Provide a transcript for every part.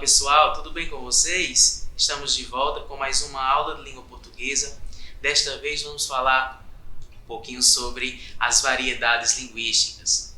pessoal, tudo bem com vocês? Estamos de volta com mais uma aula de língua portuguesa. Desta vez vamos falar um pouquinho sobre as variedades linguísticas.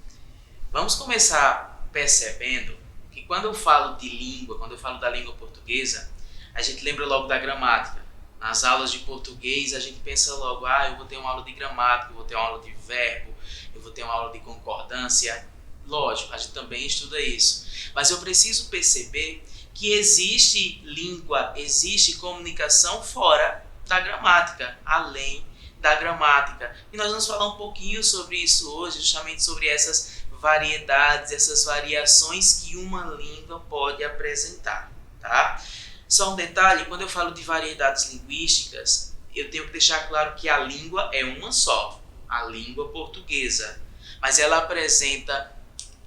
Vamos começar percebendo que quando eu falo de língua, quando eu falo da língua portuguesa, a gente lembra logo da gramática. Nas aulas de português a gente pensa logo, eu vou ter uma aula de gramática, eu vou ter uma aula de verbo, eu vou ter uma aula de concordância. Lógico, a gente também estuda isso. Mas eu preciso perceber que existe língua, existe comunicação fora da gramática, além da gramática. E nós vamos falar um pouquinho sobre isso hoje, justamente sobre essas variedades, essas variações que uma língua pode apresentar, tá? Só um detalhe, quando eu falo de variedades linguísticas, eu tenho que deixar claro que a língua é uma só, a língua portuguesa. Mas ela apresenta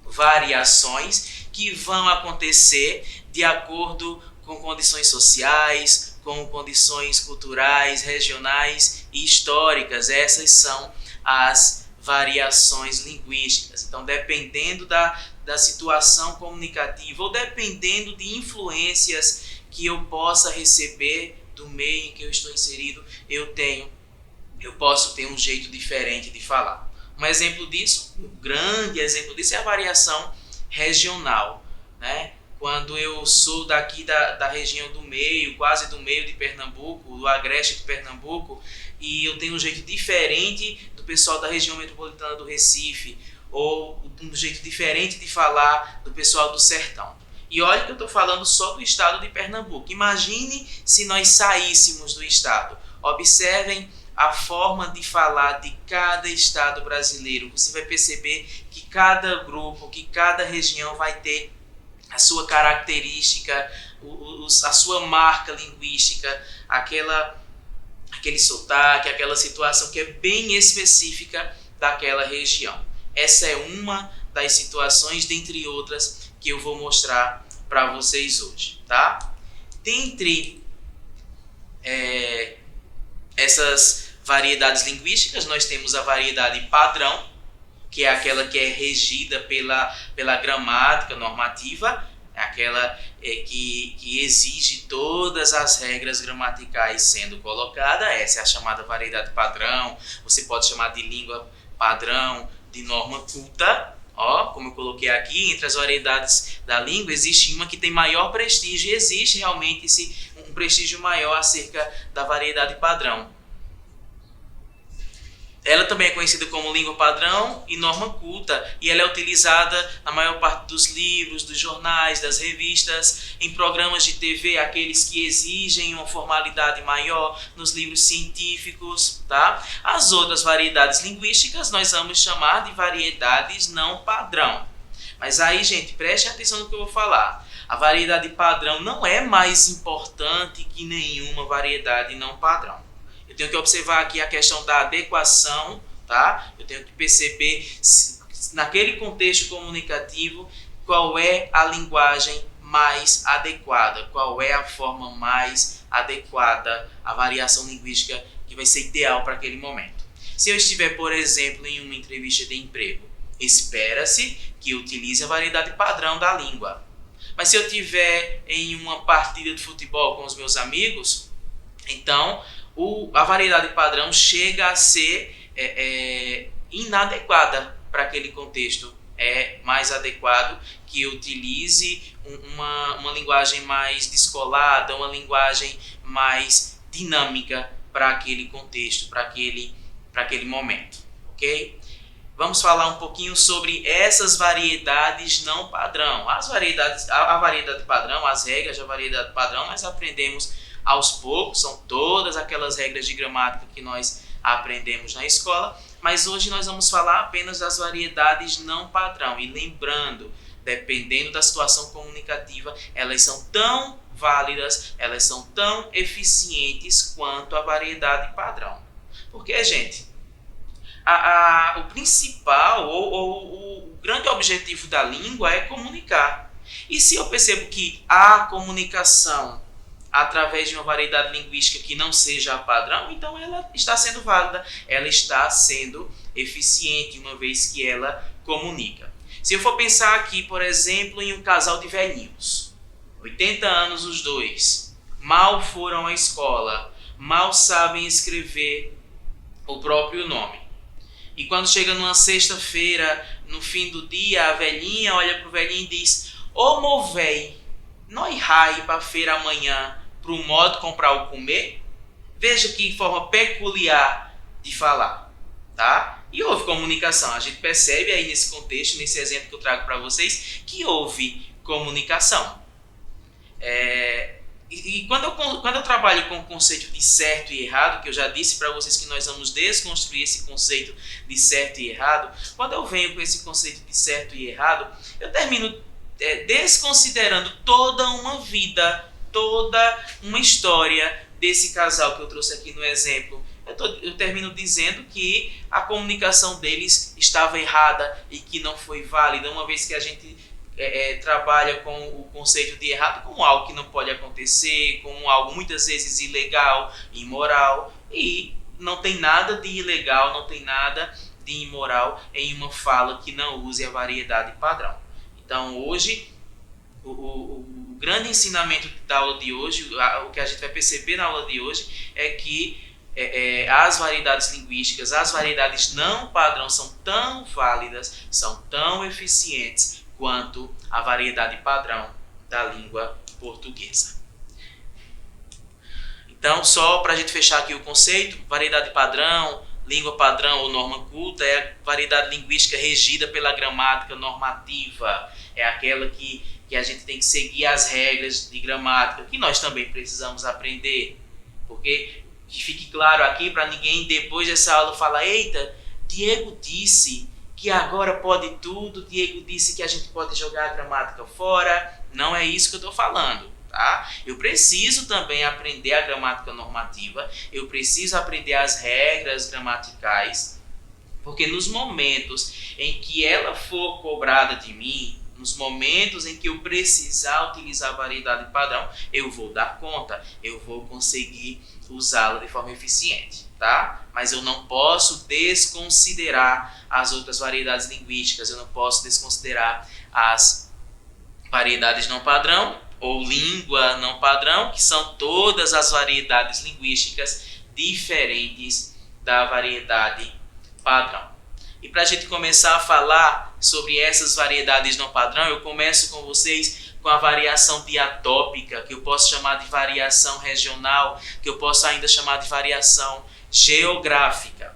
variações que vão acontecer de acordo com condições sociais, com condições culturais, regionais e históricas. Essas são as variações linguísticas. Então, dependendo da situação comunicativa ou dependendo de influências que eu possa receber do meio em que eu estou inserido, eu posso ter um jeito diferente de falar. Um exemplo disso, um grande exemplo disso é a variação regional, né? Quando eu sou daqui da região do meio, quase do meio de Pernambuco, do agreste de Pernambuco, e eu tenho um jeito diferente do pessoal da região metropolitana do Recife, ou um jeito diferente de falar do pessoal do sertão. E olha que eu estou falando só do estado de Pernambuco. Imagine se nós saíssemos do estado. Observem a forma de falar de cada estado brasileiro. Você vai perceber que cada grupo, que cada região vai ter a sua característica, a sua marca linguística, aquele sotaque, aquela situação que é bem específica daquela região. Essa é uma das situações, dentre outras, que eu vou mostrar para vocês hoje, tá? Dentre essas variedades linguísticas, nós temos a variedade padrão, que é aquela que é regida pela gramática normativa, aquela que exige todas as regras gramaticais sendo colocadas. Essa é a chamada variedade padrão. Você pode chamar de língua padrão, de norma culta. Como eu coloquei aqui, entre as variedades da língua, existe uma que tem maior prestígio, e existe realmente um prestígio maior acerca da variedade padrão. Ela também é conhecida como língua padrão e norma culta, e ela é utilizada na maior parte dos livros, dos jornais, das revistas, em programas de TV, aqueles que exigem uma formalidade maior, nos livros científicos, tá? As outras variedades linguísticas nós vamos chamar de variedades não padrão. Mas aí, gente, preste atenção no que eu vou falar. A variedade padrão não é mais importante que nenhuma variedade não padrão. Eu tenho que observar aqui a questão da adequação, tá? Eu tenho que perceber, naquele contexto comunicativo, qual é a linguagem mais adequada, qual é a forma mais adequada, a variação linguística que vai ser ideal para aquele momento. Se eu estiver, por exemplo, em uma entrevista de emprego, espera-se que eu utilize a variedade padrão da língua. Mas se eu estiver em uma partida de futebol com os meus amigos, então a variedade padrão chega a ser inadequada para aquele contexto. É mais adequado que eu utilize uma linguagem mais descolada, uma linguagem mais dinâmica para aquele contexto, para aquele momento, ok? Vamos falar um pouquinho sobre essas variedades não padrão. A variedade padrão, as regras da variedade padrão, nós aprendemos aos poucos, são todas aquelas regras de gramática que nós aprendemos na escola, mas hoje nós vamos falar apenas das variedades não padrão. E lembrando, dependendo da situação comunicativa, elas são tão válidas, elas são tão eficientes quanto a variedade padrão. Porque, gente, o principal ou o grande objetivo da língua é comunicar. E se eu percebo que há comunicação através de uma variedade linguística que não seja a padrão, então ela está sendo válida, ela está sendo eficiente, uma vez que ela comunica. Se eu for pensar aqui, por exemplo, em um casal de velhinhos, 80 anos os dois, mal foram à escola, mal sabem escrever o próprio nome. E quando chega numa sexta-feira, no fim do dia, a velhinha olha pro velhinho e diz: ô meu véi, nós rai pra feira amanhã pro modo comprar o comer? Veja que forma peculiar de falar, tá? E houve comunicação. A gente percebe aí nesse contexto, nesse exemplo que eu trago para vocês, que houve comunicação. E quando eu trabalho com o conceito de certo e errado, que eu já disse para vocês que nós vamos desconstruir esse conceito de certo e errado, quando eu venho com esse conceito de certo e errado, eu termino desconsiderando toda uma vida, toda uma história desse casal que eu trouxe aqui no exemplo. Eu termino dizendo que a comunicação deles estava errada e que não foi válida, uma vez que a gente trabalha com o conceito de errado como algo que não pode acontecer, como algo muitas vezes ilegal, imoral, e não tem nada de ilegal, não tem nada de imoral em uma fala que não use a variedade padrão. Então hoje, o grande ensinamento da aula de hoje, o que a gente vai perceber na aula de hoje é que as variedades linguísticas, as variedades não padrão são tão válidas, são tão eficientes quanto a variedade padrão da língua portuguesa. Então, só para a gente fechar aqui o conceito, variedade padrão, língua padrão ou norma culta é a variedade linguística regida pela gramática normativa. É aquela que a gente tem que seguir as regras de gramática, que nós também precisamos aprender. Porque, que fique claro aqui, para ninguém depois dessa aula falar: eita, Diego disse que agora pode tudo, Diego disse que a gente pode jogar a gramática fora. Não é isso que eu estou falando, tá? Eu preciso também aprender a gramática normativa, eu preciso aprender as regras gramaticais, porque nos momentos em que ela for cobrada de mim, nos momentos em que eu precisar utilizar a variedade padrão, eu vou dar conta, eu vou conseguir usá-la de forma eficiente, tá? Mas eu não posso desconsiderar as outras variedades linguísticas, eu não posso desconsiderar as variedades não padrão ou língua não padrão, que são todas as variedades linguísticas diferentes da variedade padrão. E para a gente começar a falar sobre essas variedades não padrão, eu começo com vocês com a variação diatópica, que eu posso chamar de variação regional, que eu posso ainda chamar de variação geográfica.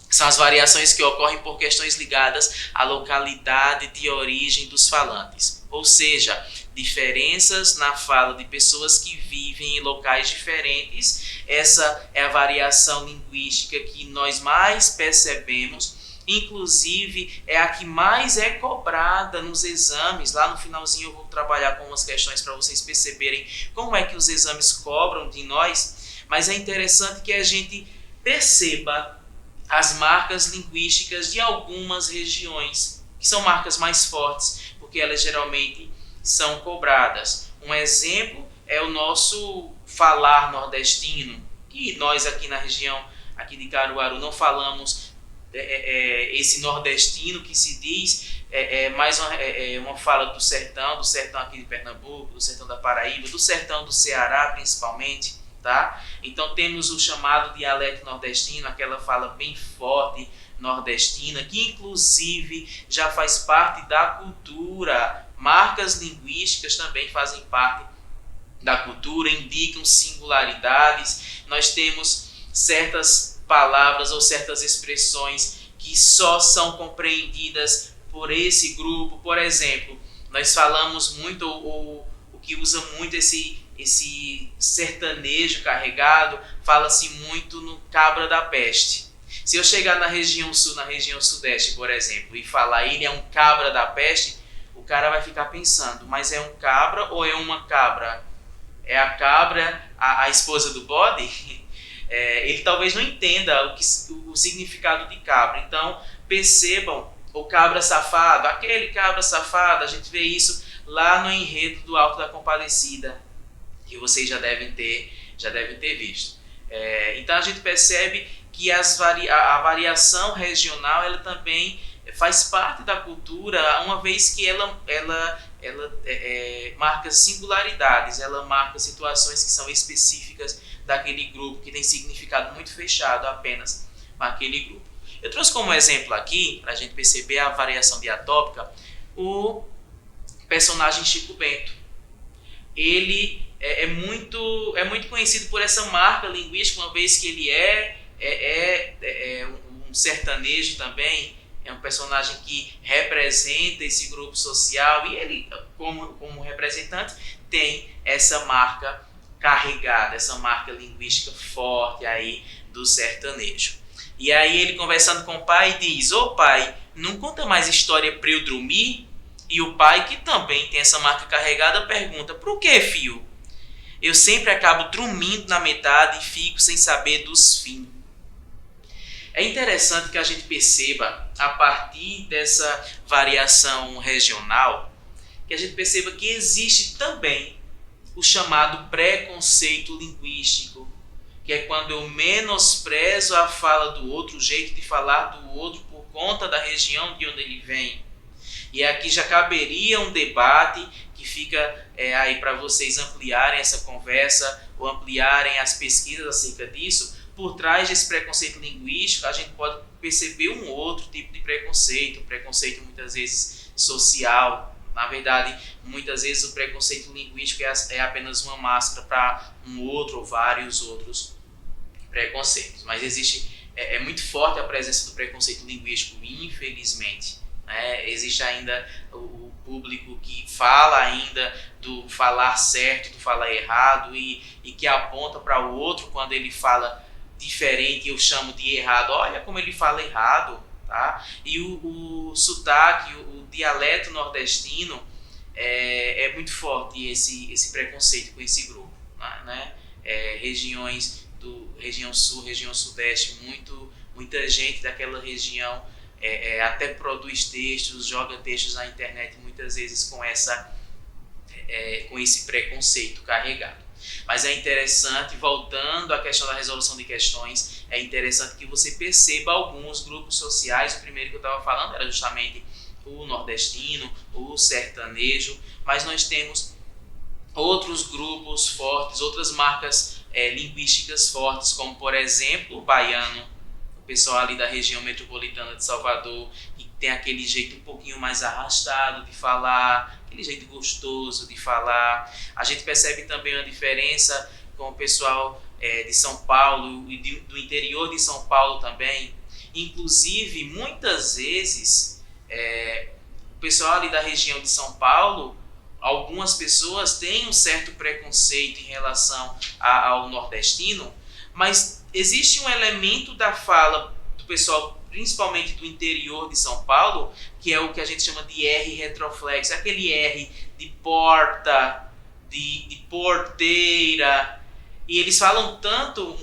São as variações que ocorrem por questões ligadas à localidade de origem dos falantes, ou seja, diferenças na fala de pessoas que vivem em locais diferentes. Essa é a variação linguística que nós mais percebemos, inclusive é a que mais é cobrada nos exames. Lá no finalzinho eu vou trabalhar com umas questões para vocês perceberem como é que os exames cobram de nós, mas é interessante que a gente perceba as marcas linguísticas de algumas regiões, que são marcas mais fortes, porque elas geralmente são cobradas. Um exemplo é o nosso falar nordestino, que nós aqui na região aqui de Caruaru não falamos esse nordestino que se diz, mais uma fala do sertão aqui de Pernambuco, do sertão da Paraíba, do sertão do Ceará principalmente. Tá? Então temos o chamado dialeto nordestino, aquela fala bem forte nordestina, que inclusive já faz parte da cultura. Marcas linguísticas também fazem parte da cultura, indicam singularidades. Nós temos certas palavras ou certas expressões que só são compreendidas por esse grupo. Por exemplo, nós falamos muito, o que usa muito esse sertanejo carregado, fala-se muito no cabra da peste. Se eu chegar na região sul, na região sudeste, por exemplo, e falar ele é um cabra da peste, o cara vai ficar pensando, mas é um cabra ou é uma cabra? É a cabra, a esposa do bode? Ele talvez não entenda o significado de cabra. Então, percebam o cabra safado, aquele cabra safado, a gente vê isso lá no enredo do Alto da Compadecida, que vocês já devem ter visto. Então a gente percebe que a variação regional ela também faz parte da cultura, uma vez que ela marca singularidades, ela marca situações que são específicas daquele grupo, que tem significado muito fechado apenas para aquele grupo. Eu trouxe como exemplo aqui, para a gente perceber a variação diatópica, o personagem Chico Bento. Ele é muito conhecido por essa marca linguística, uma vez que ele é um sertanejo também, é um personagem que representa esse grupo social e ele, como representante, tem essa marca carregada, essa marca linguística forte aí do sertanejo. E aí ele, conversando com o pai, diz: ô pai, não conta mais história para eu dormir? E o pai, que também tem essa marca carregada, pergunta: por que, filho? Eu sempre acabo dormindo na metade e fico sem saber dos fins. É interessante que a gente perceba, a partir dessa variação regional, que a gente perceba que existe também o chamado preconceito linguístico, que é quando eu menosprezo a fala do outro, o jeito de falar do outro por conta da região de onde ele vem. E aqui já caberia um debate que fica aí para vocês ampliarem essa conversa ou ampliarem as pesquisas acerca disso. Por trás desse preconceito linguístico, a gente pode perceber um outro tipo de preconceito, preconceito muitas vezes social. Na verdade, muitas vezes o preconceito linguístico é apenas uma máscara para um outro ou vários outros preconceitos. Mas é muito forte a presença do preconceito linguístico, infelizmente. Existe ainda o público que fala ainda do falar certo, do falar errado e que aponta para o outro quando ele fala diferente, eu chamo de errado. Olha como ele fala errado, tá? E o sotaque, o dialeto nordestino é muito forte esse preconceito com esse grupo, né? Regiões região sul, região sudeste, muita gente daquela região até produz textos, joga textos na internet muitas vezes com esse preconceito carregado. Mas é interessante, voltando à questão da resolução de questões, é interessante que você perceba alguns grupos sociais. O primeiro que eu estava falando era justamente o nordestino, o sertanejo, mas nós temos outros grupos fortes, outras marcas linguísticas fortes, como por exemplo o baiano, o pessoal ali da região metropolitana de Salvador, que tem aquele jeito um pouquinho mais arrastado de falar, aquele jeito gostoso de falar. A gente percebe também uma diferença com o pessoal de São Paulo e do interior de São Paulo também. Inclusive, muitas vezes, o pessoal ali da região de São Paulo, algumas pessoas têm um certo preconceito em relação ao nordestino, mas existe um elemento da fala do pessoal, principalmente do interior de São Paulo, que é o que a gente chama de R retroflexo, aquele R de porta, de porteira, e eles falam tanto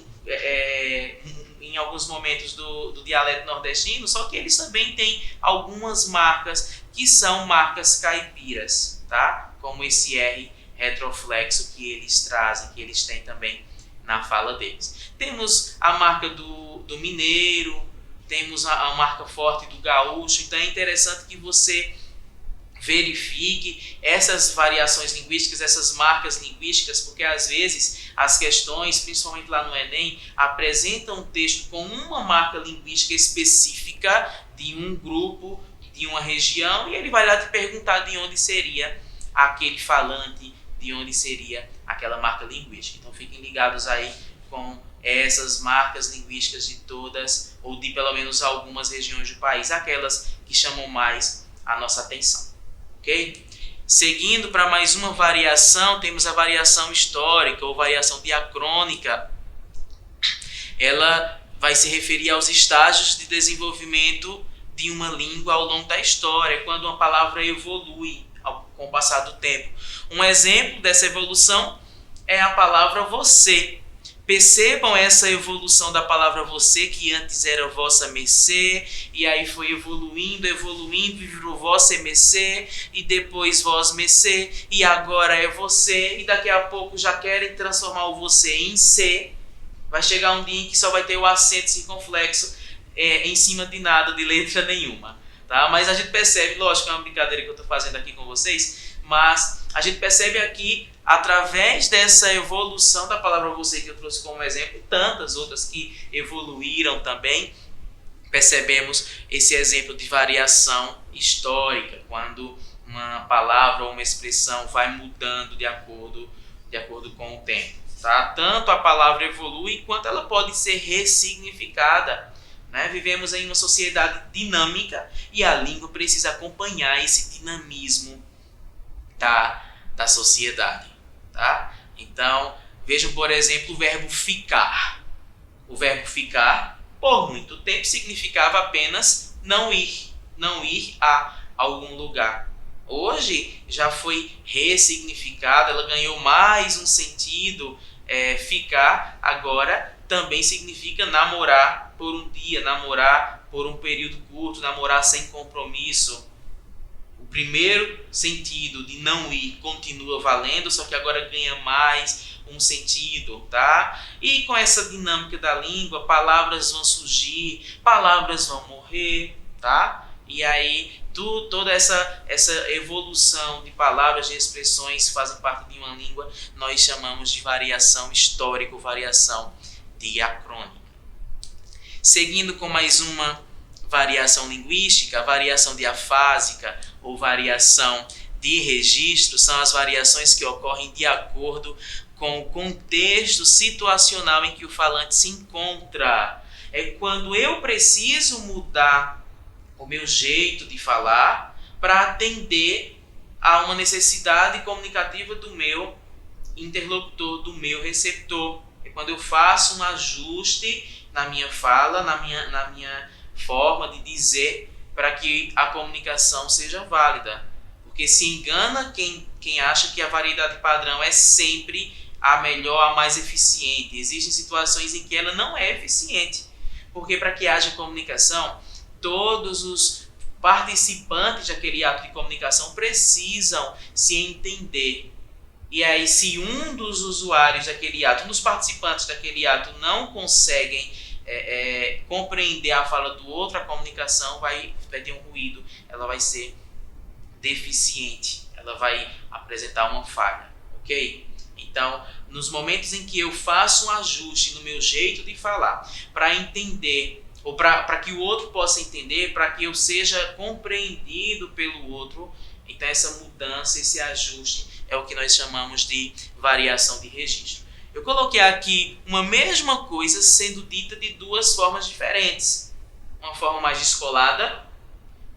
em alguns momentos do dialeto nordestino, só que eles também têm algumas marcas que são marcas caipiras, tá? Como esse R retroflexo que eles trazem, que eles têm também na fala deles. Temos a marca do mineiro, temos a marca forte do gaúcho. Então é interessante que você verifique essas variações linguísticas, essas marcas linguísticas, porque às vezes as questões, principalmente lá no Enem, apresentam um texto com uma marca linguística específica de um grupo, de uma região, e ele vai lá te perguntar de onde seria aquele falante, de onde seria aquela marca linguística. Então fiquem ligados aí com essas marcas linguísticas de todas, ou de pelo menos algumas regiões do país, aquelas que chamam mais a nossa atenção. Ok? Seguindo para mais uma variação, temos a variação histórica ou variação diacrônica. Ela vai se referir aos estágios de desenvolvimento de uma língua ao longo da história, quando uma palavra evolui com o passar do tempo. Um exemplo dessa evolução é a palavra você. Percebam essa evolução da palavra você, que antes era vossa mercê, e aí foi evoluindo, e virou vossa mercê, e depois vós mercê, e agora é você, e daqui a pouco já querem transformar o você em C. Vai chegar um dia em que só vai ter o acento circunflexo em cima de nada, de letra nenhuma. tá? Mas a gente percebe, lógico que é uma brincadeira que eu estou fazendo aqui com vocês, mas a gente percebe aqui, através dessa evolução da palavra você que eu trouxe como exemplo, e tantas outras que evoluíram também, percebemos esse exemplo de variação histórica, quando uma palavra ou uma expressão vai mudando de acordo com o tempo. Tá? Tanto a palavra evolui, quanto ela pode ser ressignificada. Né? Vivemos em uma sociedade dinâmica e a língua precisa acompanhar esse dinamismo da sociedade. Tá? Então, vejam, por exemplo, o verbo ficar. O verbo ficar, por muito tempo, significava apenas não ir a algum lugar. Hoje já foi ressignificada, ela ganhou mais um sentido. Ficar agora também significa namorar por um dia, namorar por um período curto, namorar sem compromisso. O primeiro sentido de não ir continua valendo, só que agora ganha mais um sentido, tá? E com essa dinâmica da língua, palavras vão surgir, palavras vão morrer, tá? E aí toda essa evolução de palavras, de expressões que fazem parte de uma língua, nós chamamos de variação histórica ou variação diacrônica. Seguindo com mais uma variação linguística, a variação diafásica ou variação de registro são as variações que ocorrem de acordo com o contexto situacional em que o falante se encontra. É quando eu preciso mudar o meu jeito de falar para atender a uma necessidade comunicativa do meu interlocutor, do meu receptor. É quando eu faço um ajuste na minha fala, na minha forma de dizer, para que a comunicação seja válida. Porque se engana quem acha que a variedade padrão é sempre a melhor, a mais eficiente. Existem situações em que ela não é eficiente. Porque para que haja comunicação, todos os participantes daquele ato de comunicação precisam se entender. E aí, se um dos usuários daquele ato, um dos participantes daquele ato não conseguem compreender a fala do outro, a comunicação vai ter um ruído, ela vai ser deficiente, ela vai apresentar uma falha, ok? Então, nos momentos em que eu faço um ajuste no meu jeito de falar, para entender, ou para que o outro possa entender, para que eu seja compreendido pelo outro, então essa mudança, esse ajuste é o que nós chamamos de variação de registro. Eu coloquei aqui uma mesma coisa sendo dita de duas formas diferentes. Uma forma mais descolada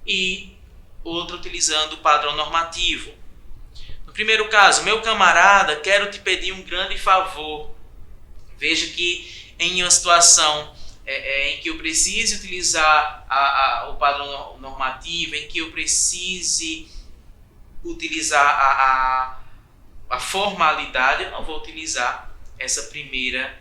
e outra utilizando o padrão normativo. No primeiro caso, meu camarada, quero te pedir um grande favor. Veja que em uma situação em que eu precise utilizar o padrão normativo, em que eu precise utilizar a formalidade, eu não vou utilizar essa primeira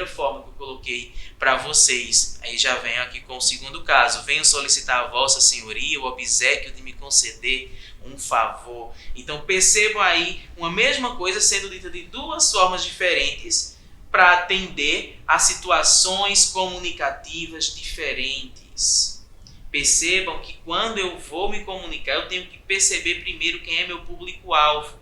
forma que eu coloquei para vocês. Aí já venho aqui com o segundo caso. Venho solicitar a vossa senhoria o obséquio de me conceder um favor. Então percebam aí uma mesma coisa sendo dita de duas formas diferentes para atender a situações comunicativas diferentes. Percebam que quando eu vou me comunicar, eu tenho que perceber primeiro quem é meu público-alvo.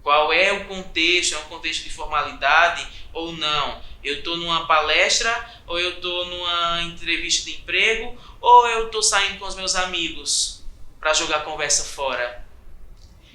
Qual é o contexto? É um contexto de formalidade ou não? Eu estou numa palestra, ou eu estou numa entrevista de emprego, ou eu estou saindo com os meus amigos para jogar conversa fora?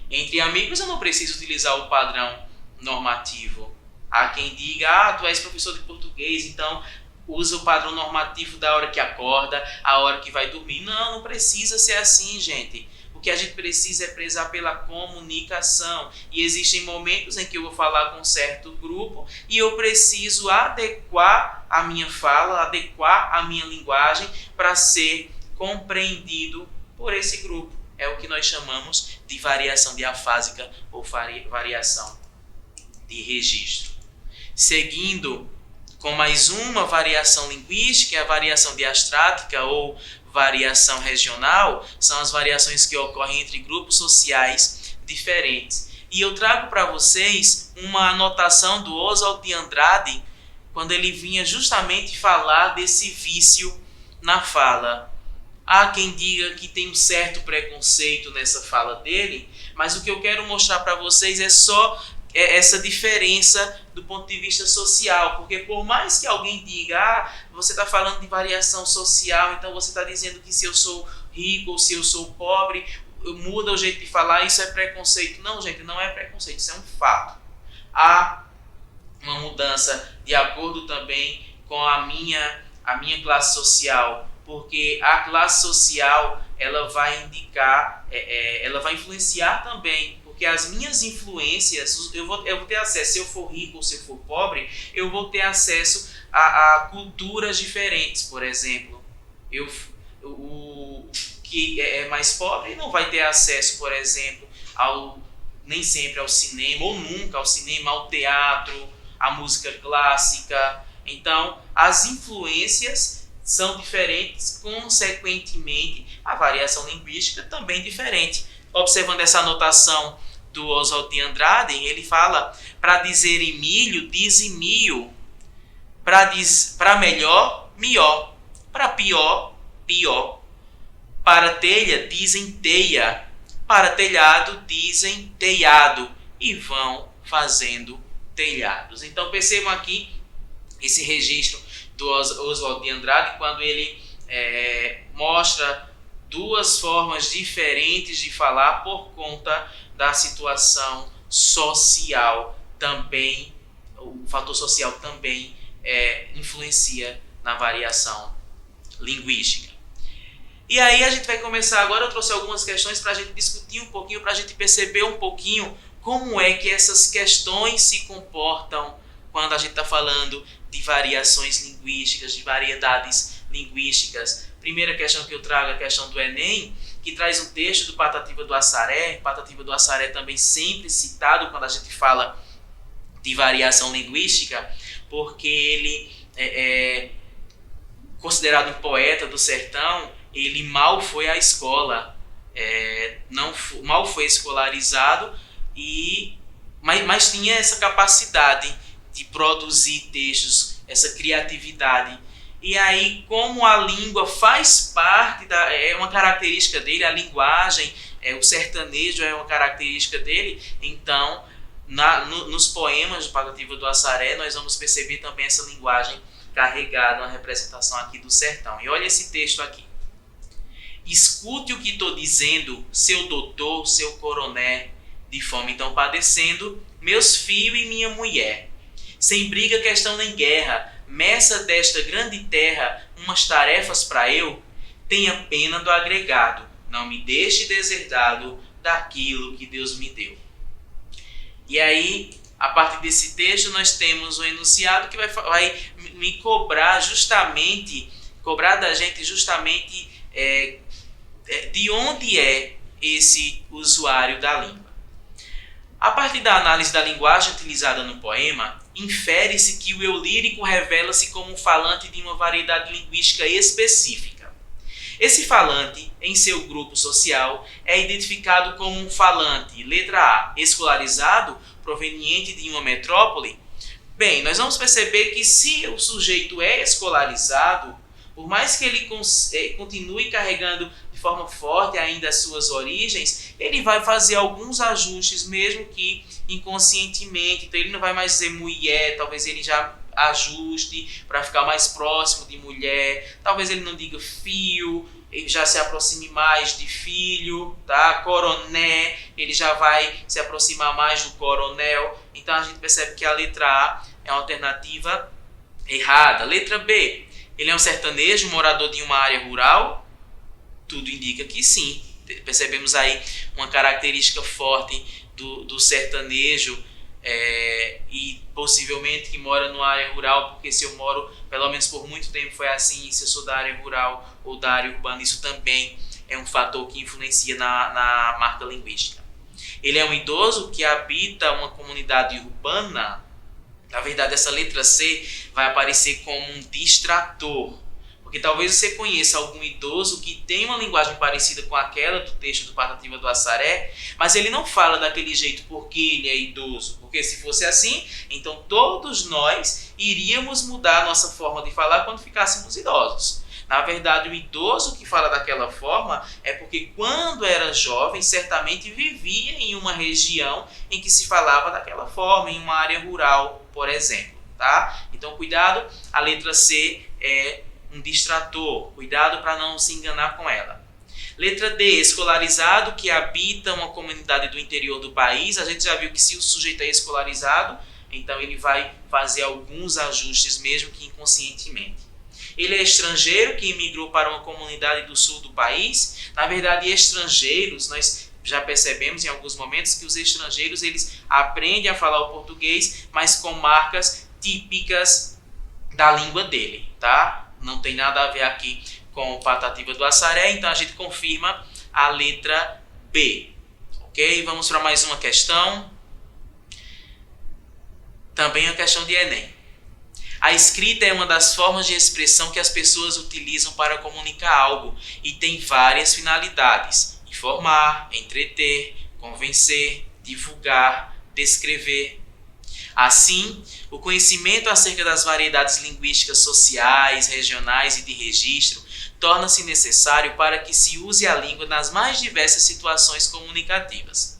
Entre amigos eu não preciso utilizar o padrão normativo. Há quem diga, tu és professor de português, então usa o padrão normativo da hora que acorda, a hora que vai dormir. Não precisa ser assim, gente. O que a gente precisa é prezar pela comunicação. E existem momentos em que eu vou falar com um certo grupo e eu preciso adequar a minha fala, adequar a minha linguagem para ser compreendido por esse grupo. É o que nós chamamos de variação diafásica ou variação de registro. Seguindo com mais uma variação linguística, a variação diastrática ou variação regional, são as variações que ocorrem entre grupos sociais diferentes. E eu trago para vocês uma anotação do Oswald de Andrade, quando ele vinha justamente falar desse vício na fala. Há quem diga que tem um certo preconceito nessa fala dele, mas o que eu quero mostrar para vocês é só essa diferença do ponto de vista social, porque por mais que alguém diga, você está falando de variação social, então você está dizendo que se eu sou rico ou se eu sou pobre, muda o jeito de falar, isso é preconceito. Não, gente, não é preconceito, isso é um fato. Há uma mudança de acordo também com a minha classe social, porque a classe social ela vai indicar, ela vai influenciar também, porque as minhas influências, eu vou ter acesso, se eu for rico ou se eu for pobre, eu vou ter acesso a culturas diferentes. Por exemplo, o que é mais pobre não vai ter acesso, por exemplo, nem sempre ao cinema, ou nunca ao cinema, ao teatro, à música clássica. Então, as influências são diferentes, consequentemente, a variação linguística também é diferente. Observando essa anotação do Oswald de Andrade, ele fala, para dizer milho, diz milho, para melhor, melhor, para pior, pior, para telha, dizem teia, para telhado, dizem telhado, e vão fazendo telhados. Então percebam aqui esse registro do Oswald de Andrade, quando ele mostra duas formas diferentes de falar por conta da situação social também, o fator social também influencia na variação linguística. E aí a gente vai começar agora, eu trouxe algumas questões para a gente discutir um pouquinho, para a gente perceber um pouquinho como é que essas questões se comportam quando a gente está falando de variações linguísticas, de variedades linguísticas. Primeira questão que eu trago é a questão do Enem, que traz um texto do Patativa do Assaré. Patativa do Assaré também sempre citado quando a gente fala de variação linguística, porque ele é considerado um poeta do sertão. Ele mal foi à escola, mal foi escolarizado, mas tinha essa capacidade de produzir textos, essa criatividade. E aí, como a língua faz parte, é uma característica dele, a linguagem, o sertanejo é uma característica dele, então, nos poemas do Patativa do Assaré, nós vamos perceber também essa linguagem carregada, uma representação aqui do sertão. E olha esse texto aqui. Escute o que estou dizendo, seu doutor, seu coroné, de fome estão padecendo, meus filhos e minha mulher. Sem briga, questão nem guerra, meça desta grande terra umas tarefas para eu, tenha pena do agregado, não me deixe deserdado daquilo que Deus me deu. E aí, a partir desse texto, nós temos um enunciado que vai me cobrar da gente justamente de onde é esse usuário da língua. A partir da análise da linguagem utilizada no poema, infere-se que o eu lírico revela-se como um falante de uma variedade linguística específica. Esse falante, em seu grupo social, é identificado como um falante, letra A, escolarizado, proveniente de uma metrópole. Bem, nós vamos perceber que se o sujeito é escolarizado, por mais que ele continue carregando de forma forte ainda as suas origens, ele vai fazer alguns ajustes, mesmo que inconscientemente. Então ele não vai mais dizer mulher, talvez ele já ajuste para ficar mais próximo de mulher, talvez ele não diga fio, ele já se aproxime mais de filho, tá? Coroné, ele já vai se aproximar mais do coronel. Então a gente percebe que a letra A é uma alternativa errada. Letra B, ele é um sertanejo, morador de uma área rural? Tudo indica que sim. Percebemos aí uma característica forte do sertanejo, e possivelmente que mora numa área rural, porque se eu moro, pelo menos por muito tempo foi assim, se eu sou da área rural ou da área urbana, isso também é um fator que influencia na marca linguística. Ele é um idoso que habita uma comunidade urbana. Na verdade, essa letra C vai aparecer como um distrator, porque talvez você conheça algum idoso que tem uma linguagem parecida com aquela do texto do Patativa do Assaré, mas ele não fala daquele jeito porque ele é idoso, porque se fosse assim, então todos nós iríamos mudar a nossa forma de falar quando ficássemos idosos. Na verdade, o idoso que fala daquela forma é porque quando era jovem, certamente vivia em uma região em que se falava daquela forma, em uma área rural, por exemplo, tá? Então, cuidado, a letra C é um distrator, cuidado para não se enganar com ela. Letra D, escolarizado que habita uma comunidade do interior do país. A gente já viu que se o sujeito é escolarizado, então ele vai fazer alguns ajustes, mesmo que inconscientemente. Ele é estrangeiro que imigrou para uma comunidade do sul do país. Na verdade, estrangeiros, nós já percebemos em alguns momentos que os estrangeiros eles aprendem a falar o português, mas com marcas típicas da língua dele, tá? Não tem nada a ver aqui com o Patativa do Assaré, então a gente confirma a letra B. Ok? Vamos para mais uma questão. Também a questão de Enem. A escrita é uma das formas de expressão que as pessoas utilizam para comunicar algo e tem várias finalidades: informar, entreter, convencer, divulgar, descrever. Assim, o conhecimento acerca das variedades linguísticas sociais, regionais e de registro torna-se necessário para que se use a língua nas mais diversas situações comunicativas.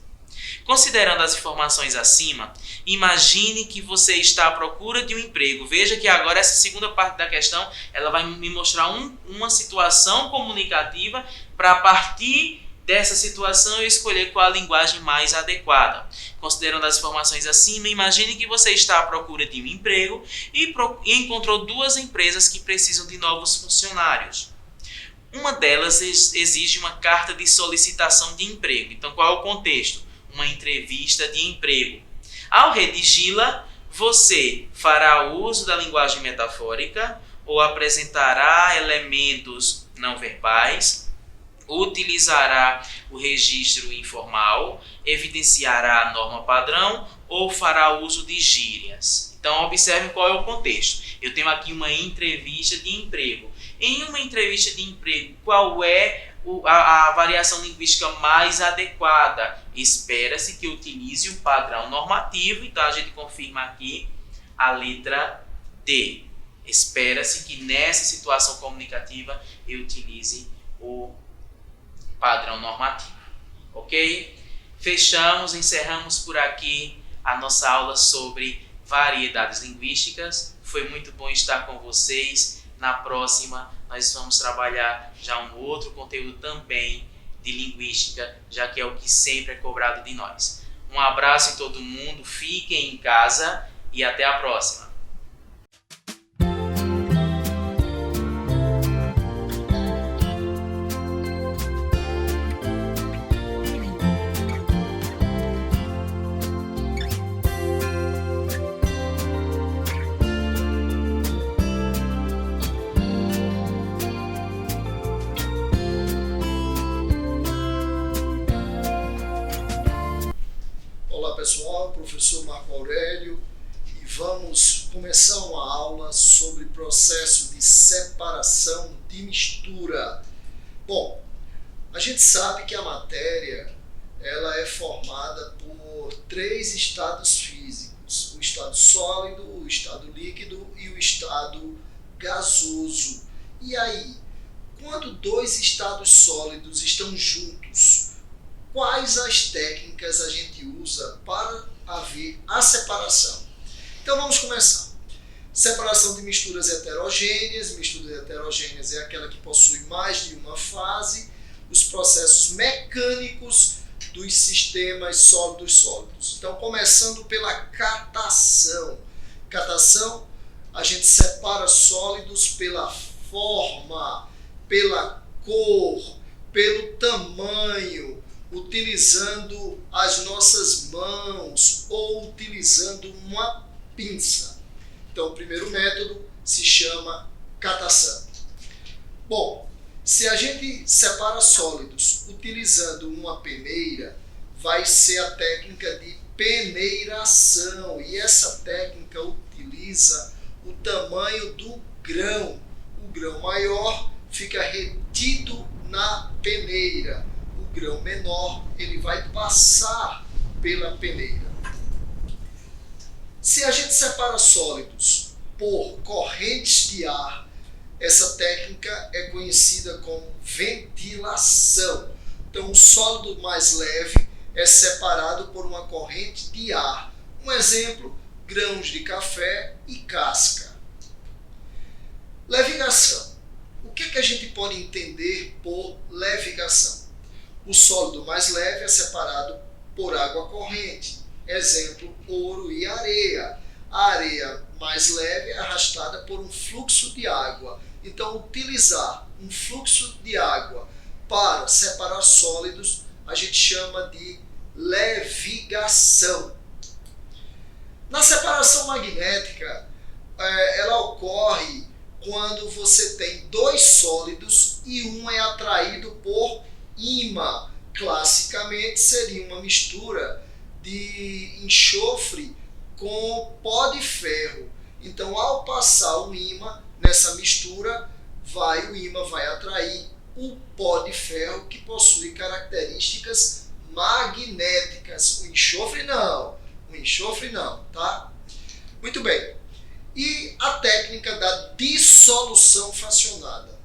Considerando as informações acima, imagine que você está à procura de um emprego. Veja que agora essa segunda parte da questão ela vai me mostrar uma situação comunicativa para a partir dessa situação eu escolher qual a linguagem mais adequada. Considerando as informações acima, imagine que você está à procura de um emprego e encontrou duas empresas que precisam de novos funcionários. Uma delas exige uma carta de solicitação de emprego. Então, qual é o contexto? Uma entrevista de emprego. Ao redigi-la, você fará uso da linguagem metafórica ou apresentará elementos não verbais, utilizará o registro informal, evidenciará a norma padrão ou fará uso de gírias. Então, observe qual é o contexto. Eu tenho aqui uma entrevista de emprego. Em uma entrevista de emprego, qual é a variação linguística mais adequada? Espera-se que utilize o padrão normativo, então a gente confirma aqui a letra D. Espera-se que nessa situação comunicativa eu utilize o padrão normativo. Ok? Fechamos, encerramos por aqui a nossa aula sobre variedades linguísticas. Foi muito bom estar com vocês. Na próxima, nós vamos trabalhar já um outro conteúdo também de linguística, já que é o que sempre é cobrado de nós. Um abraço em todo mundo, fiquem em casa e até a próxima. Pessoal, professor Marco Aurélio, e vamos começar uma aula sobre processo de separação de mistura. Bom, a gente sabe que a matéria ela é formada por 3 estados físicos: o estado sólido, o estado líquido e o estado gasoso. E aí, quando 2 estados sólidos estão juntos, quais as técnicas a gente usa para haver a separação? Então vamos começar. Separação de misturas heterogêneas. Misturas heterogêneas é aquela que possui mais de uma fase. Os processos mecânicos dos sistemas sólidos-sólidos. Então, começando pela catação. Catação, a gente separa sólidos pela forma, pela cor, pelo tamanho, utilizando as nossas mãos ou utilizando uma pinça. Então, o primeiro método se chama catação. Bom, se a gente separa sólidos utilizando uma peneira, vai ser a técnica de peneiração. E essa técnica utiliza o tamanho do grão. O grão maior fica retido na peneira. O grão menor ele vai passar pela peneira. Se a gente separa sólidos por correntes de ar, Essa técnica é conhecida como ventilação. Então, o sólido mais leve é separado por uma corrente de ar. Um exemplo, grãos de café e casca. Levigação. O que é que a gente pode entender por levigação? O sólido mais leve é separado por água corrente. Exemplo, ouro e areia. A areia mais leve é arrastada por um fluxo de água. Então, utilizar um fluxo de água para separar sólidos, a gente chama de levigação. Na separação magnética, ela ocorre quando você tem dois sólidos e um é atraído por ímã. Classicamente, seria uma mistura de enxofre com pó de ferro. Então, ao passar o ímã nessa mistura, o ímã vai atrair o pó de ferro, que possui características magnéticas. O enxofre não, tá? Muito bem. E a técnica da dissolução fracionada.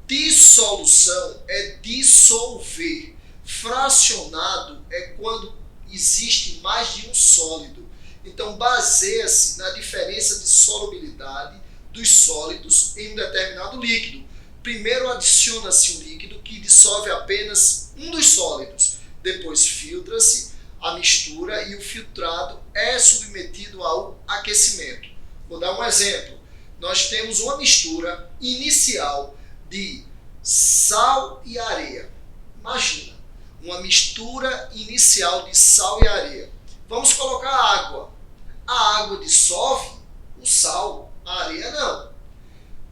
Dissolução é dissolver. Fracionado é quando existe mais de um sólido. Então, baseia-se na diferença de solubilidade dos sólidos em um determinado líquido. Primeiro adiciona-se um líquido que dissolve apenas um dos sólidos. Depois filtra-se a mistura e o filtrado é submetido ao aquecimento. Vou dar um exemplo. Nós temos uma mistura inicial de sal e areia. Imagina, uma mistura inicial de sal e areia. Vamos colocar água. A água dissolve o sal, a areia não.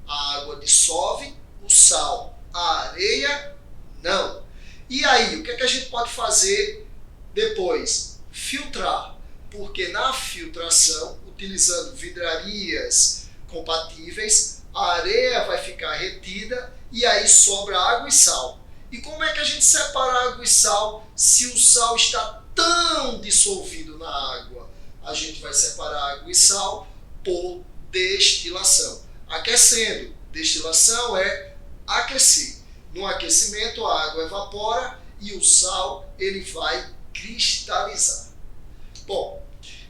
A água dissolve o sal, a areia não. E aí, o que é que a gente pode fazer depois? Filtrar. Porque na filtração, utilizando vidrarias compatíveis, a areia vai ficar retida e aí sobra água e sal. E como é que a gente separa água e sal se o sal está tão dissolvido na água? A gente vai separar água e sal por destilação. Aquecendo. Destilação é aquecer. No aquecimento, a água evapora e o sal ele vai cristalizar. Bom,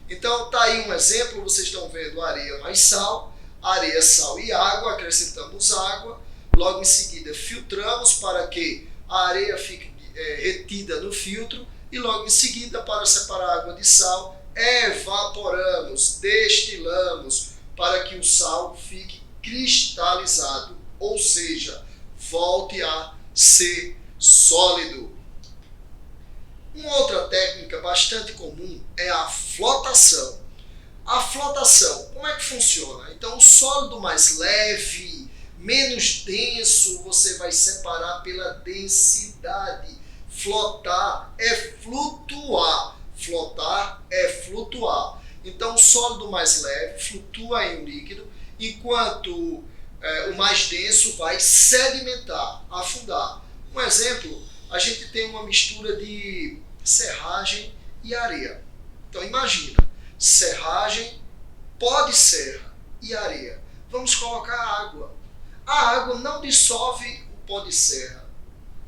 então tá aí um exemplo. Vocês estão vendo areia mais sal, areia, sal e água. Acrescentamos água. Logo em seguida, filtramos para que a areia fique retida no filtro. E logo em seguida, para separar a água de sal, evaporamos, destilamos para que o sal fique cristalizado, ou seja, volte a ser sólido. Uma outra técnica bastante comum é a flotação. A flotação, como é que funciona? Então, o sólido mais leve, menos denso, você vai separar pela densidade. Flotar é flutuar. Flotar é flutuar. Então, o sólido mais leve flutua em um líquido, enquanto o mais denso vai sedimentar, afundar. Um exemplo, a gente tem uma mistura de serragem e areia. Então, imagina, serragem, pó de serra e areia. Vamos colocar água. A água não dissolve o pó de serra,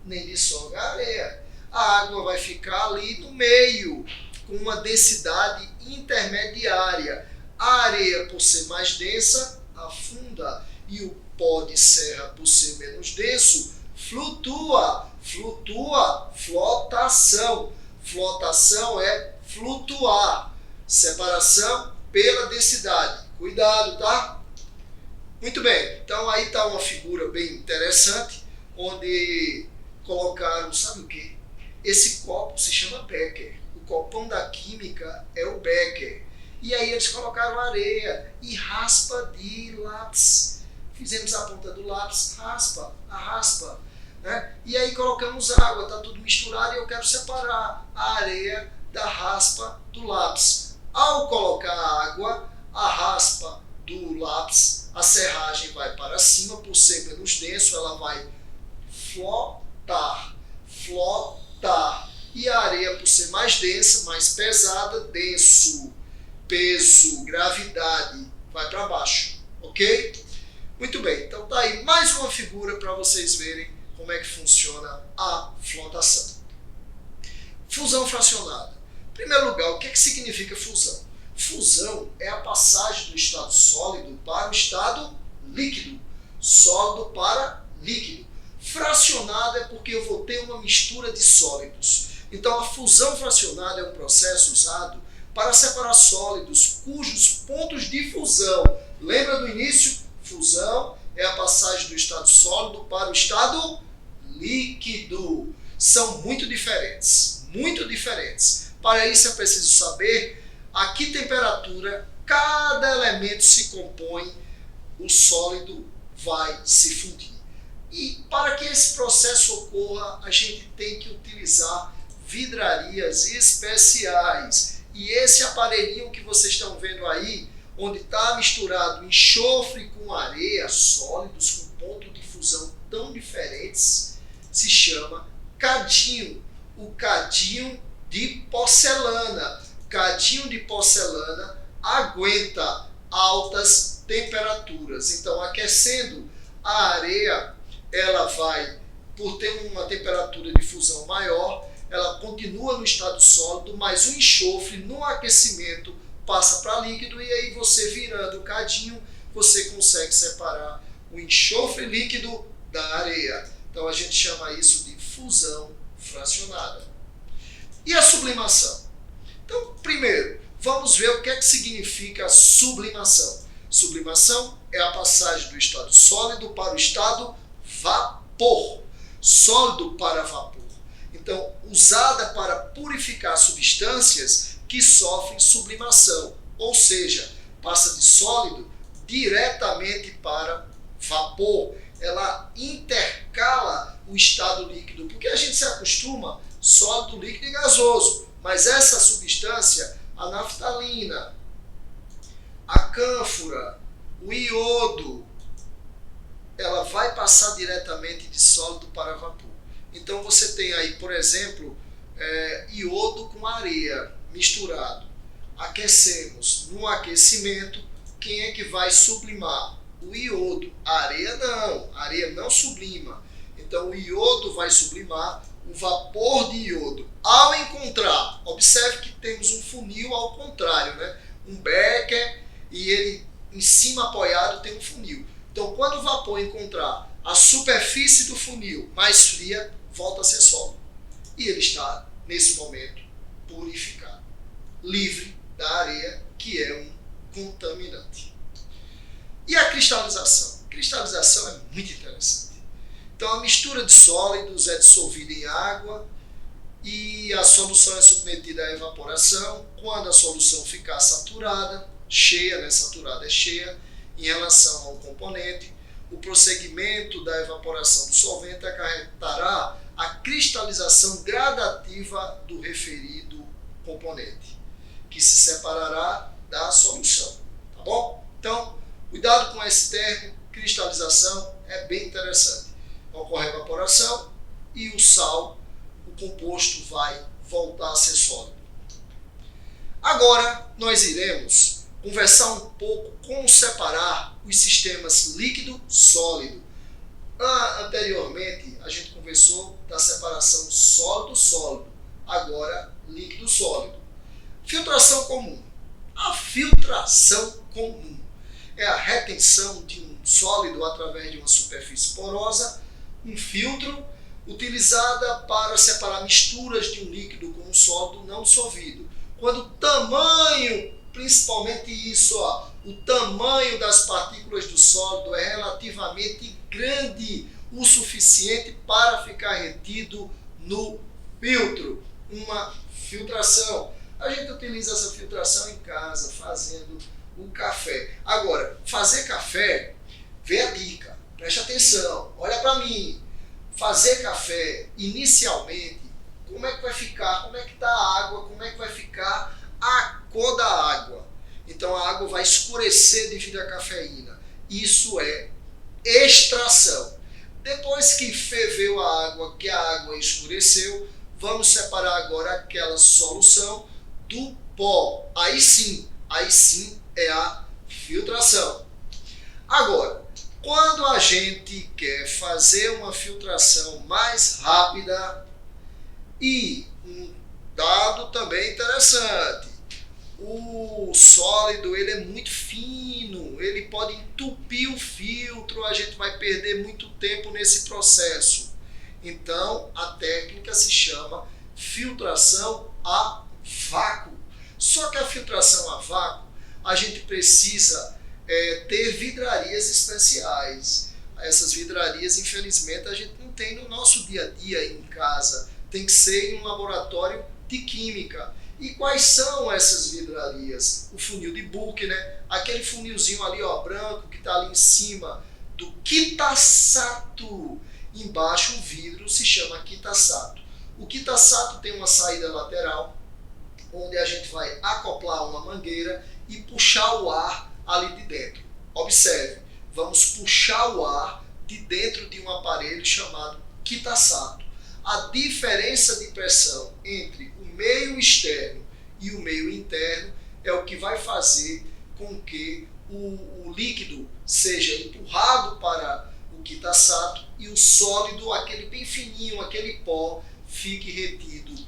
nem dissolve a areia. A água vai ficar ali no meio, com uma densidade intermediária. A areia, por ser mais densa, afunda. E o pó de serra, por ser menos denso, flutua. Flutua, flotação. Flotação é flutuar. Separação pela densidade. Cuidado, tá? Muito bem. Então aí está uma figura bem interessante, onde colocaram, sabe o quê? Esse copo se chama Becker. O copão da química é o Becker. E aí eles colocaram areia e raspa de lápis. Fizemos a ponta do lápis, a raspa. Né? E aí colocamos água, está tudo misturado e eu quero separar a areia da raspa do lápis. Ao colocar a água, a raspa do lápis, a serragem vai para cima, por ser menos denso, ela vai flotar. E a areia, por ser mais densa, mais pesada, denso, peso, gravidade, vai para baixo, ok? Muito bem, então tá tá aí mais uma figura para vocês verem como é que funciona a flotação. Fusão fracionada. Em primeiro lugar, o que significa fusão? Fusão é a passagem do estado sólido para o estado líquido. Sólido para líquido. Fracionada é porque eu vou ter uma mistura de sólidos. Então, a fusão fracionada é um processo usado para separar sólidos cujos pontos de fusão. Lembra do início? Fusão é a passagem do estado sólido para o estado líquido. São muito diferentes. Muito diferentes. Para isso é preciso saber a que temperatura cada elemento se compõe, o sólido vai se fundir. E para que esse processo ocorra, a gente tem que utilizar vidrarias especiais. E esse aparelhinho que vocês estão vendo aí, onde está misturado enxofre com areia, sólidos com ponto de fusão tão diferentes, se chama cadinho. O cadinho de porcelana. Cadinho de porcelana aguenta altas temperaturas. Então, aquecendo a areia, ela vai, por ter uma temperatura de fusão maior, ela continua no estado sólido, mas o enxofre no aquecimento passa para líquido e aí você virando o cadinho, você consegue separar o enxofre líquido da areia. Então a gente chama isso de fusão fracionada. E a sublimação? Então, primeiro, vamos ver o que significa sublimação. Sublimação é a passagem do estado sólido para o estado vapor. Sólido para vapor. Então, usada para purificar substâncias que sofrem sublimação, ou seja, passa de sólido diretamente para vapor. Ela intercala o estado líquido, porque a gente se acostuma sólido, líquido e gasoso, mas essa substância, a naftalina, a cânfora, o iodo, ela vai passar diretamente de sólido para vapor. Então você tem aí, por exemplo, iodo com areia misturado. Aquecemos. No aquecimento, quem é que vai sublimar? O iodo. A areia não sublima. Então o iodo vai sublimar o vapor de iodo. Ao encontrar, observe que temos um funil ao contrário, né? Um becker e ele em cima apoiado tem um funil. Então quando o vapor encontrar a superfície do funil mais fria, volta a ser sólido. E ele está, nesse momento, purificado. Livre da areia, que é um contaminante. E a cristalização? A cristalização é muito interessante. Então a mistura de sólidos é dissolvida em água e a solução é submetida à evaporação. Quando a solução ficar saturada, cheia, né? Saturada é cheia, em relação ao componente, o prosseguimento da evaporação do solvente acarretará a cristalização gradativa do referido componente, que se separará da solução. Tá bom? Então, cuidado com esse termo, cristalização, é bem interessante. Ocorre a evaporação e o sal, o composto vai voltar a ser sólido. Agora, nós iremos conversar um pouco como separar os sistemas líquido-sólido. Anteriormente, a gente conversou da separação sólido-sólido, agora líquido-sólido. Filtração comum. A filtração comum é a retenção de um sólido através de uma superfície porosa, um filtro, utilizada para separar misturas de um líquido com um sólido não dissolvido. Quando o tamanho, principalmente isso, o tamanho das partículas do sólido é relativamente grande, o suficiente para ficar retido no filtro. Uma filtração. A gente utiliza essa filtração em casa, fazendo o café. Agora, fazer café, vê a dica, preste atenção, olha para mim. Fazer café, inicialmente, como é que vai ficar, como é que está a água, como é que vai ficar a cor da água. Então a água vai escurecer devido à cafeína. Isso é extração. Depois que ferveu a água, que a água escureceu, vamos separar agora aquela solução do pó. Aí sim é a filtração. Agora, quando a a gente quer fazer uma filtração mais rápida, e um dado também interessante, o sólido ele é muito fino, ele pode entupir o filtro, a gente vai perder muito tempo nesse processo. Então a técnica se chama filtração a vácuo. Só que a filtração a vácuo, a gente precisa ter vidrarias especiais. Essas vidrarias, infelizmente, a gente não tem no nosso dia a dia em casa. Tem que ser em um laboratório de química. E quais são essas vidrarias? O funil de Book, né? Aquele funilzinho ali, ó, branco, que está ali em cima do Kitasato. Embaixo o vidro se chama Kitasato. O Kitasato tem uma saída lateral, onde a gente vai acoplar uma mangueira e puxar o ar ali de dentro. Observe, vamos puxar o ar de dentro de um aparelho chamado Kitasato. A diferença de pressão entre o meio externo e o meio interno é o que vai fazer com que o líquido seja empurrado para o Kitasato e o sólido, aquele bem fininho, aquele pó, fique retido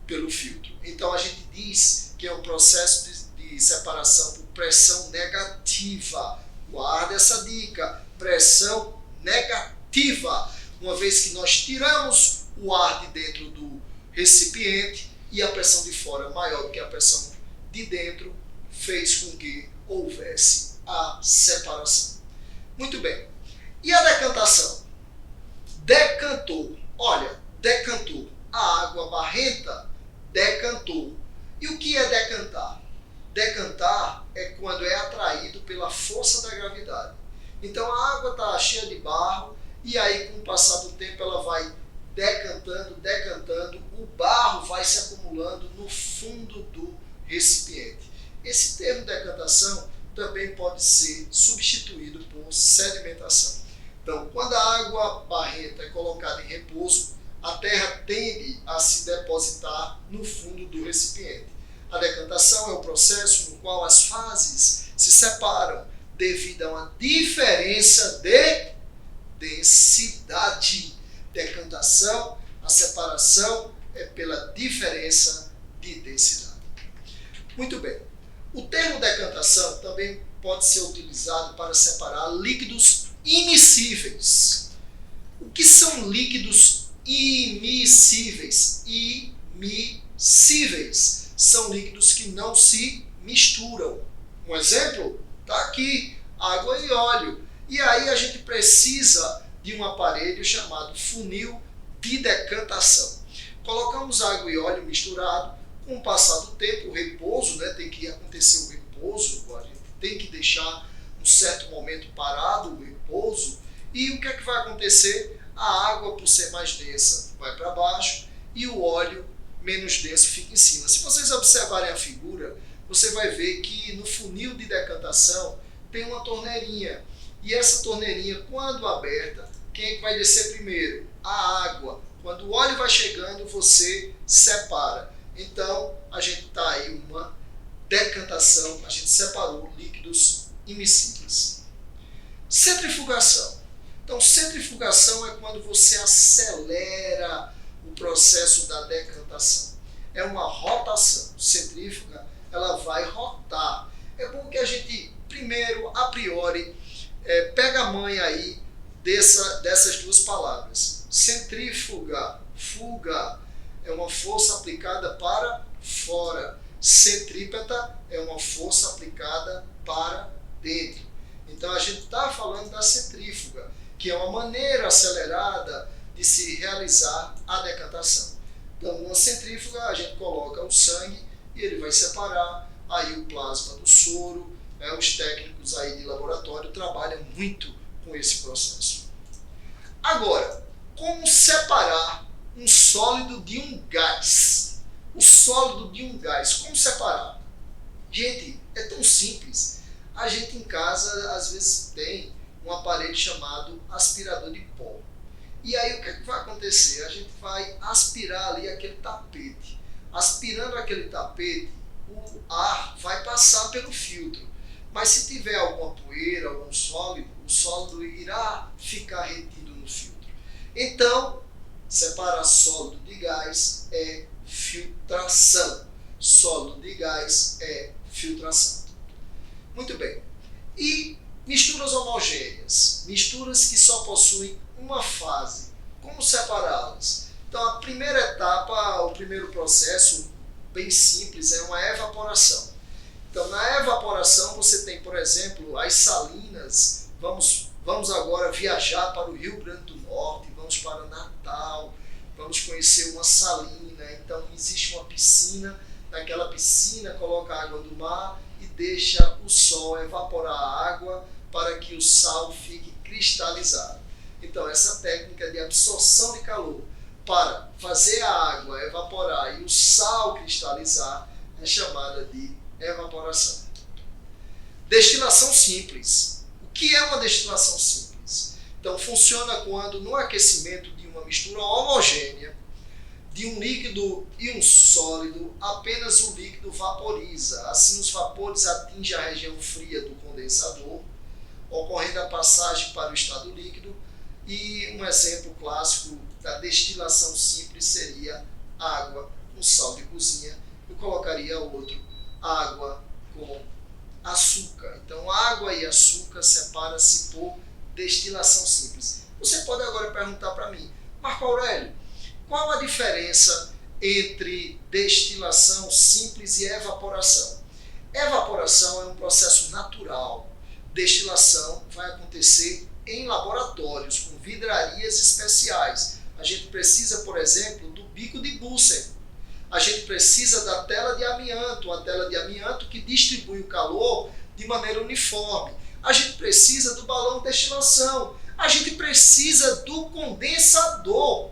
pelo filtro. Então a gente diz que é um processo de separação por pressão negativa. Guarda essa dica, pressão negativa. Uma vez que nós tiramos o ar de dentro do recipiente e a pressão de fora maior do que a pressão de dentro, fez com que houvesse a separação. Muito bem. E a decantação? Decantou. Olha, decantou. A água barrenta decantou. E o que é decantar? Decantar é quando é atraído pela força da gravidade. Então a água está cheia de barro e aí com o passar do tempo ela vai decantando, decantando, o barro vai se acumulando no fundo do recipiente. Esse termo decantação também pode ser substituído por sedimentação. Então, quando a água barrenta é colocada em repouso, a terra tende a se depositar no fundo do recipiente. A decantação é o processo no qual as fases se separam devido a uma diferença de densidade. Decantação, a separação é pela diferença de densidade. Muito bem. O termo decantação também pode ser utilizado para separar líquidos immiscíveis. O que são líquidos immiscíveis? Immiscíveis são líquidos que não se misturam. Um exemplo está aqui, água e óleo. E aí a gente precisa de um aparelho chamado funil de decantação. Colocamos água e óleo misturado, com o passar do tempo, o repouso, né, tem que acontecer o repouso, a gente tem que deixar um certo momento parado o repouso, e o que é que vai acontecer? A água, por ser mais densa, vai para baixo e o óleo menos denso fica em cima. Se vocês observarem a figura, você vai ver que no funil de decantação tem uma torneirinha, e essa torneirinha, quando aberta, quem é que vai descer primeiro? A água. Quando o óleo vai chegando, você separa. Então, a gente está aí uma decantação, a gente separou líquidos immiscíveis. Centrifugação. Então, centrifugação é quando você acelera o processo da decantação. É uma rotação. Centrífuga, ela vai rotar. É bom que a gente, primeiro, a priori, pega a manha aí dessas duas palavras. Centrífuga, fuga, é uma força aplicada para fora. Centrípeta é uma força aplicada para dentro. Então a gente está falando da centrífuga, que é uma maneira acelerada de se realizar a decantação. Então, numa centrífuga, a gente coloca o sangue e ele vai separar aí o plasma do soro. Os técnicos aí de laboratório trabalham muito com esse processo. Agora, como separar um sólido de um gás? O sólido de um gás, como separar? Gente, é tão simples. A gente em casa, às vezes, tem um aparelho chamado aspirador de pó. E aí, o que é que vai acontecer? A gente vai aspirar ali aquele tapete. Aspirando aquele tapete, o ar vai passar pelo filtro. Mas se tiver alguma poeira, algum sólido, o sólido irá ficar retido no filtro. Então, separar sólido de gás é filtração. Sólido de gás é filtração. Muito bem. E misturas homogêneas, misturas que só possuem uma fase. Como separá-las? Então, a primeira etapa, o primeiro processo, bem simples, é uma evaporação. Então, na evaporação, você tem, por exemplo, as salinas. Vamos agora viajar para o Rio Grande do Norte, vamos para Natal, vamos conhecer uma salina. Então, existe uma piscina, naquela piscina coloca a água do mar e deixa o sol evaporar a água para que o sal fique cristalizado. Então, essa técnica de absorção de calor para fazer a água evaporar e o sal cristalizar é chamada de evaporação. Destilação simples. O que é uma destilação simples? Então, funciona quando no aquecimento de uma mistura homogênea de um líquido e um sólido, apenas o líquido vaporiza. Assim, os vapores atingem a região fria do condensador, ocorrendo a passagem para o estado líquido. E um exemplo clássico da destilação simples seria água com sal de cozinha. Eu colocaria outro, água com açúcar. Então, água e açúcar separa-se por destilação simples. Você pode agora perguntar para mim, Marco Aurélio, qual a diferença entre destilação simples e evaporação? Evaporação é um processo natural. Destilação vai acontecer em laboratórios, com vidrarias especiais. A gente precisa, por exemplo, do bico de Bunsen. A gente precisa da tela de amianto, a tela de amianto que distribui o calor de maneira uniforme. A gente precisa do balão de destilação. A gente precisa do condensador.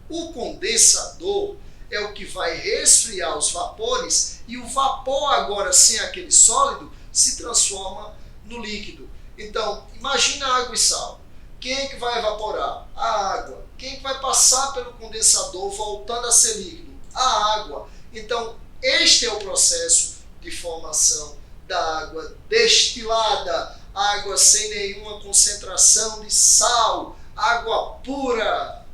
O condensador é o que vai resfriar os vapores e o vapor, agora sem aquele sólido, se transforma no líquido. Então, imagina água e sal. Quem é que vai evaporar? A água. Quem é que vai passar pelo condensador voltando a ser líquido? A água. Então, este é o processo de formação da água destilada. Água sem nenhuma concentração de sal. Água pura.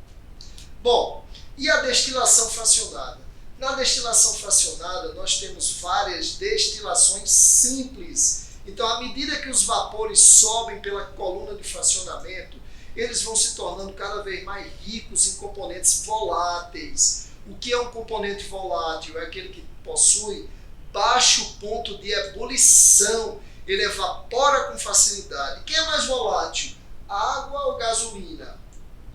Bom, e a destilação fracionada? Na destilação fracionada, nós temos várias destilações simples. Então, à medida que os vapores sobem pela coluna de fracionamento, eles vão se tornando cada vez mais ricos em componentes voláteis. O que é um componente volátil? É aquele que possui baixo ponto de ebulição. Ele evapora com facilidade. Quem é mais volátil? Água ou gasolina?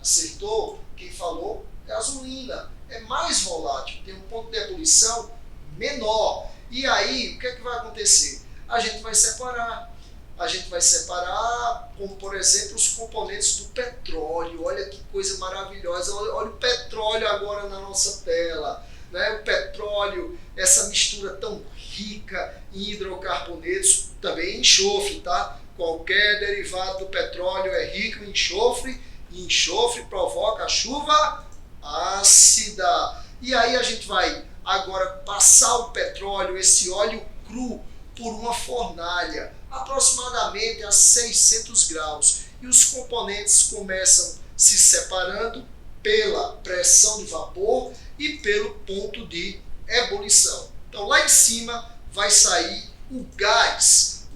Acertou? Quem falou? Gasolina. É mais volátil, tem um ponto de ebulição menor. E aí, o que é que vai acontecer? A gente vai separar. A gente vai separar, como por exemplo, os componentes do petróleo. Olha que coisa maravilhosa. Olha o petróleo agora na nossa tela. Né? O petróleo, essa mistura tão rica em hidrocarbonetos, também em enxofre, tá? Qualquer derivado do petróleo é rico em enxofre, e enxofre provoca a chuva ácida. E aí a gente vai agora passar o petróleo, esse óleo cru, por uma fornalha, aproximadamente a 600 graus. E os componentes começam se separando pela pressão de vapor e pelo ponto de ebulição. Então lá em cima vai sair o gás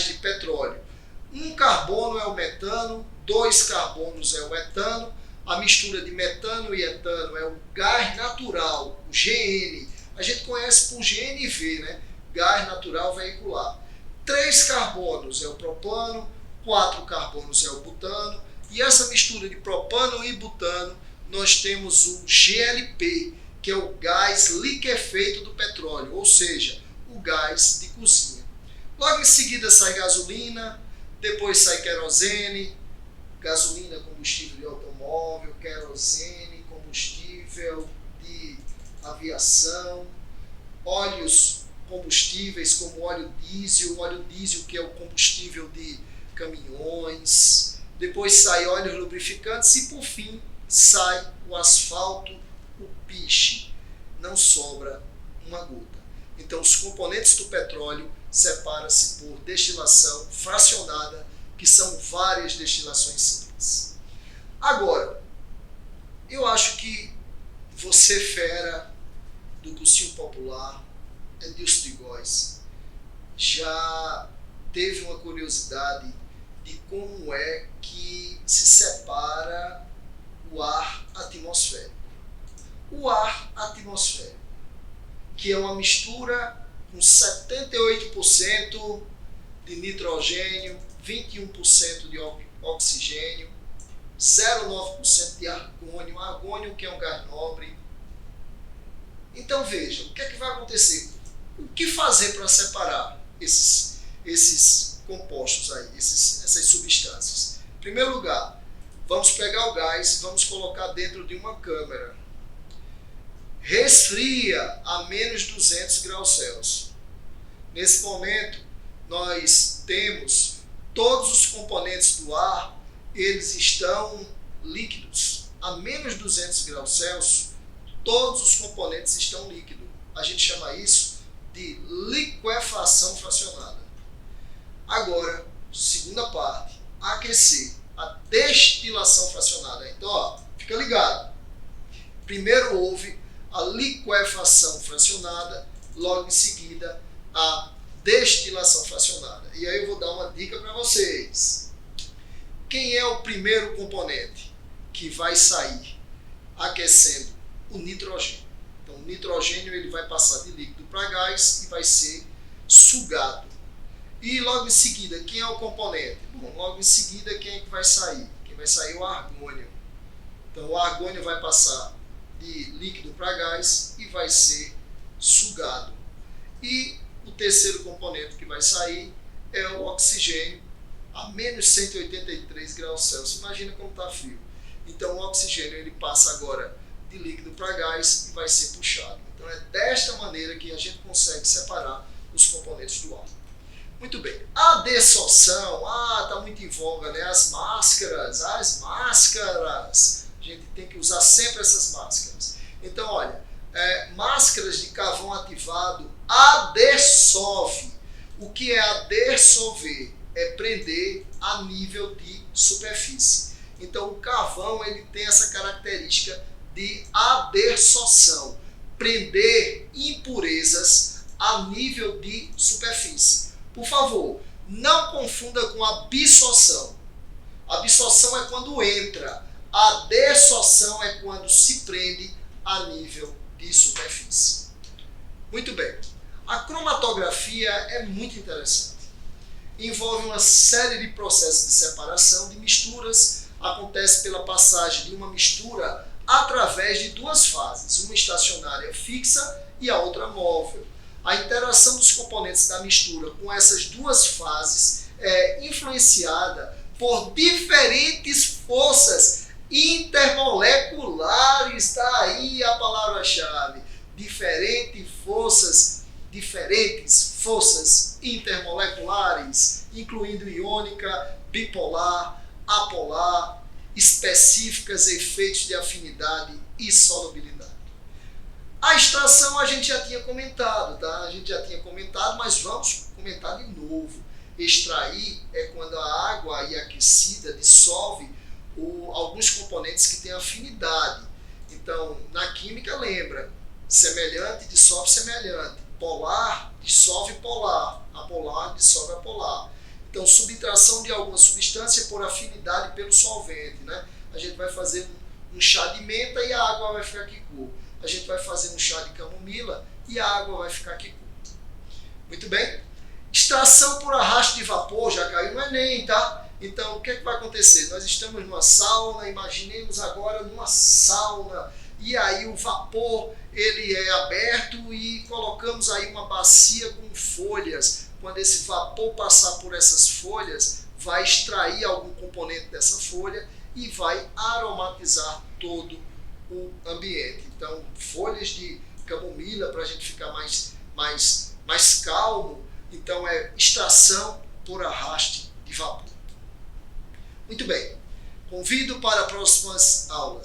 de petróleo. Um carbono é o metano, 2 carbonos é o etano, a mistura de metano e etano é o gás natural, o GN. A gente conhece por GNV, né? Gás natural veicular. 3 carbonos é o propano, 4 carbonos é o butano, e essa mistura de propano e butano, nós temos o GLP, que é o gás liquefeito do petróleo, ou seja, o gás de cozinha. Logo em seguida sai gasolina, depois sai querosene, gasolina, combustível de automóvel, querosene, combustível de aviação, óleos combustíveis como óleo diesel que é o combustível de caminhões, depois sai óleos lubrificantes e por fim sai o asfalto, o piche, não sobra uma gota. Então os componentes do petróleo separam-se por destilação fracionada, que são várias destilações simples. Agora, eu acho que você, fera do cursinho popular, Edilson de Góes, já teve uma curiosidade de como é que se separa o ar atmosférico. O ar atmosférico, que é uma mistura com 78% de nitrogênio, 21% de oxigênio, 0,9% de argônio, argônio que é um gás nobre. Então veja, o que é que vai acontecer? O que fazer para separar esses compostos aí, essas substâncias? Em primeiro lugar, vamos pegar o gás e vamos colocar dentro de uma câmara. Resfria a menos 200 graus Celsius. Nesse momento, nós temos todos os componentes do ar, eles estão líquidos. A menos 200 graus Celsius, todos os componentes estão líquidos. A gente chama isso de liquefação fracionada. Agora, segunda parte, aquecer, a destilação fracionada. Então, ó, fica ligado. Primeiro houve a liquefação fracionada, logo em seguida a destilação fracionada. E aí eu vou dar uma dica para vocês. Quem é o primeiro componente que vai sair aquecendo? O nitrogênio. Então, o nitrogênio ele vai passar de líquido para gás e vai ser sugado. E logo em seguida, quem é o componente? Bom, logo em seguida, quem é que vai sair? Quem vai sair é o argônio. Então, o argônio vai passar de líquido para gás e vai ser sugado. E o terceiro componente que vai sair é o oxigênio a menos 183 graus Celsius. Imagina como está frio. Então, o oxigênio ele passa agora de líquido para gás e vai ser puxado. Então, é desta maneira que a gente consegue separar os componentes do ar. Muito bem. A dessorção, está muito em voga, né? As máscaras. A gente tem que usar sempre essas máscaras. Então, olha, máscaras de carvão ativado adsorve. O que é adsorver? É prender a nível de superfície. Então, o carvão ele tem essa característica de adsorção, prender impurezas a nível de superfície. Por favor, não confunda com a absorção. A absorção é quando entra, a dessorção é quando se prende a nível de superfície. Muito bem. A cromatografia é muito interessante. Envolve uma série de processos de separação de misturas. Acontece pela passagem de uma mistura através de duas fases, uma estacionária fixa e a outra móvel. A interação dos componentes da mistura com essas duas fases é influenciada por diferentes forças intermoleculares. Está aí a palavra-chave. Diferentes forças intermoleculares, incluindo iônica, bipolar, apolar, específicas, efeitos de afinidade e solubilidade. A extração a gente já tinha comentado, tá? Mas vamos comentar de novo. Extrair é quando a água aí aquecida dissolve alguns componentes que têm afinidade. Então, na química, lembra, semelhante dissolve semelhante, polar dissolve polar, apolar dissolve apolar. Então, subtração de alguma substância por afinidade pelo solvente, né? A gente vai fazer um chá de menta e a água vai ficar quicô. A gente vai fazer um chá de camomila e a água vai ficar quicô. Muito bem? Extração por arrasto de vapor, já caiu no Enem, tá? Então, o que é que vai acontecer? Nós estamos numa sauna, imaginemos agora numa sauna, e aí o vapor ele é aberto e colocamos aí uma bacia com folhas. Quando esse vapor passar por essas folhas, vai extrair algum componente dessa folha e vai aromatizar todo o ambiente. Então, folhas de camomila para a gente ficar mais calmo. Então, é extração por arraste de vapor. Muito bem. Convido para próximas aulas.